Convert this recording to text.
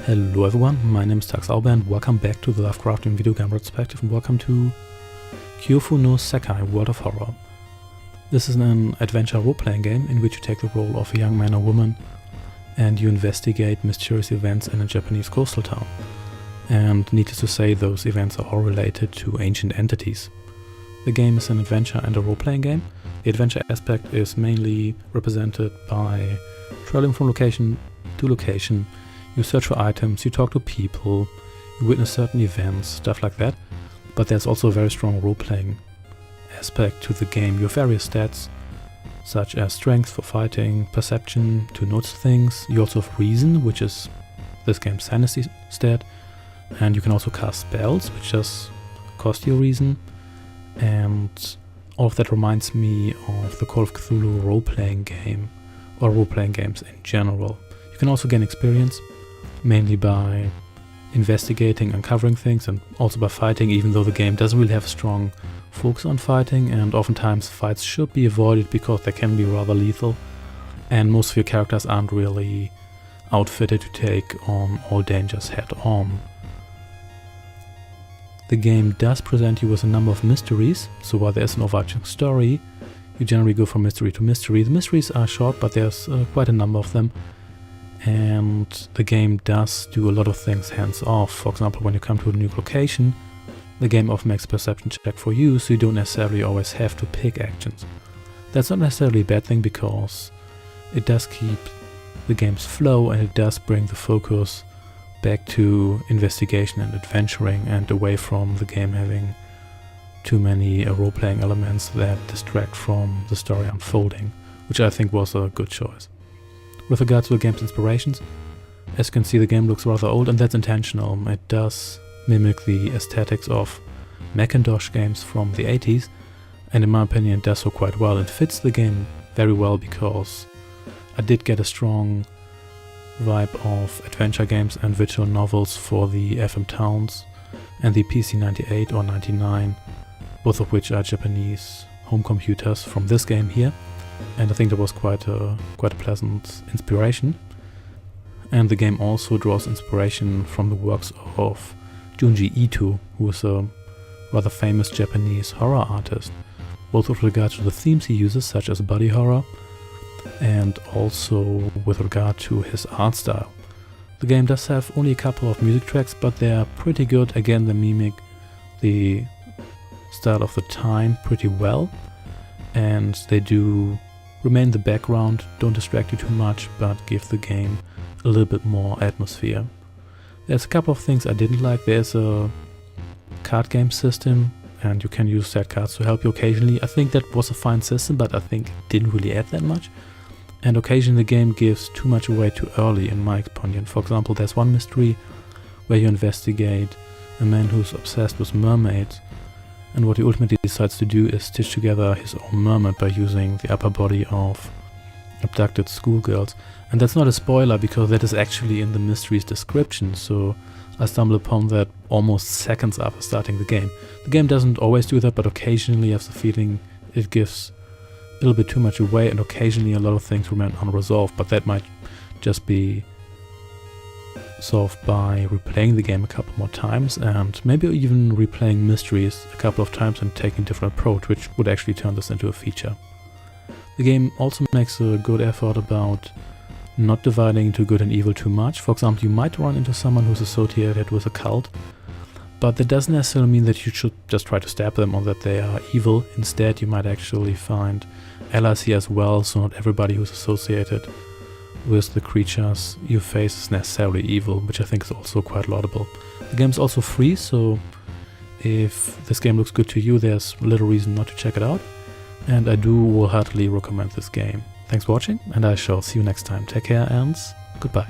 Hello everyone, my name is Taxauber and welcome back to the Lovecraftian Video Game Retrospective and welcome to Kyōfu no Sekai World of Horror. This is an adventure role-playing game in which you take the role of a young man or woman and you investigate mysterious events in a Japanese coastal town. And needless to say, those events are all related to ancient entities. The game is an adventure and a role-playing game. The adventure aspect is mainly represented by traveling from location to location. You search for items, you talk to people, you witness certain events, stuff like that. But there's also a very strong role-playing aspect to the game. You have various stats, such as strength for fighting, perception to notice things. You also have reason, which is this game's sanity stat. And you can also cast spells, which just cost you reason. And all of that reminds me of the Call of Cthulhu role-playing game, or role-playing games in general. You can also gain experience, mainly by investigating, uncovering things, and also by fighting, even though the game doesn't really have a strong focus on fighting, and oftentimes fights should be avoided because they can be rather lethal, and most of your characters aren't really outfitted to take on all dangers head on. The game does present you with a number of mysteries, so while there is an overarching story, you generally go from mystery to mystery. The mysteries are short, but there's quite a number of them. And the game does do a lot of things hands-off. For example, when you come to a new location, the game often makes a perception check for you, so you don't necessarily always have to pick actions. That's not necessarily a bad thing because it does keep the game's flow and it does bring the focus back to investigation and adventuring and away from the game having too many role-playing elements that distract from the story unfolding, which I think was a good choice. With regard to the game's inspirations, as you can see, the game looks rather old, and that's intentional. It does mimic the aesthetics of Macintosh games from the 80s, and in my opinion it does so quite well. It fits the game very well because I did get a strong vibe of adventure games and visual novels for the FM Towns and the PC 98 or 99, both of which are Japanese home computers from this game here. And I think that was quite a pleasant inspiration. And the game also draws inspiration from the works of Junji Ito, who is a rather famous Japanese horror artist, both with regard to the themes he uses, such as body horror, and also with regard to his art style. The game does have only a couple of music tracks, but they are pretty good. Again, they mimic the style of the time pretty well, and they do remain in the background, don't distract you too much, but give the game a little bit more atmosphere. There's a couple of things I didn't like. There's a card game system, and you can use sad cards to help you occasionally. I think that was a fine system, but I think it didn't really add that much. And occasionally the game gives too much away too early, in my opinion. For example, there's one mystery where you investigate a man who's obsessed with mermaids, and what he ultimately decides to do is stitch together his own mermaid by using the upper body of abducted schoolgirls. And that's not a spoiler because that is actually in the mystery's description, so I stumbled upon that almost seconds after starting the game. The game doesn't always do that, but occasionally I have the feeling it gives a little bit too much away, and occasionally a lot of things remain unresolved, but that might just be solved by replaying the game a couple more times, and maybe even replaying mysteries a couple of times and taking a different approach, which would actually turn this into a feature. The game also makes a good effort about not dividing into good and evil too much. For example, you might run into someone who's associated with a cult, but that doesn't necessarily mean that you should just try to stab them or that they are evil. Instead, you might actually find allies here as well, so not everybody who's associated with the creatures you face is necessarily evil, which I think is also quite laudable. The game is also free, so if this game looks good to you, there's little reason not to check it out, and I do wholeheartedly recommend this game. Thanks for watching, and I shall see you next time. Take care and goodbye.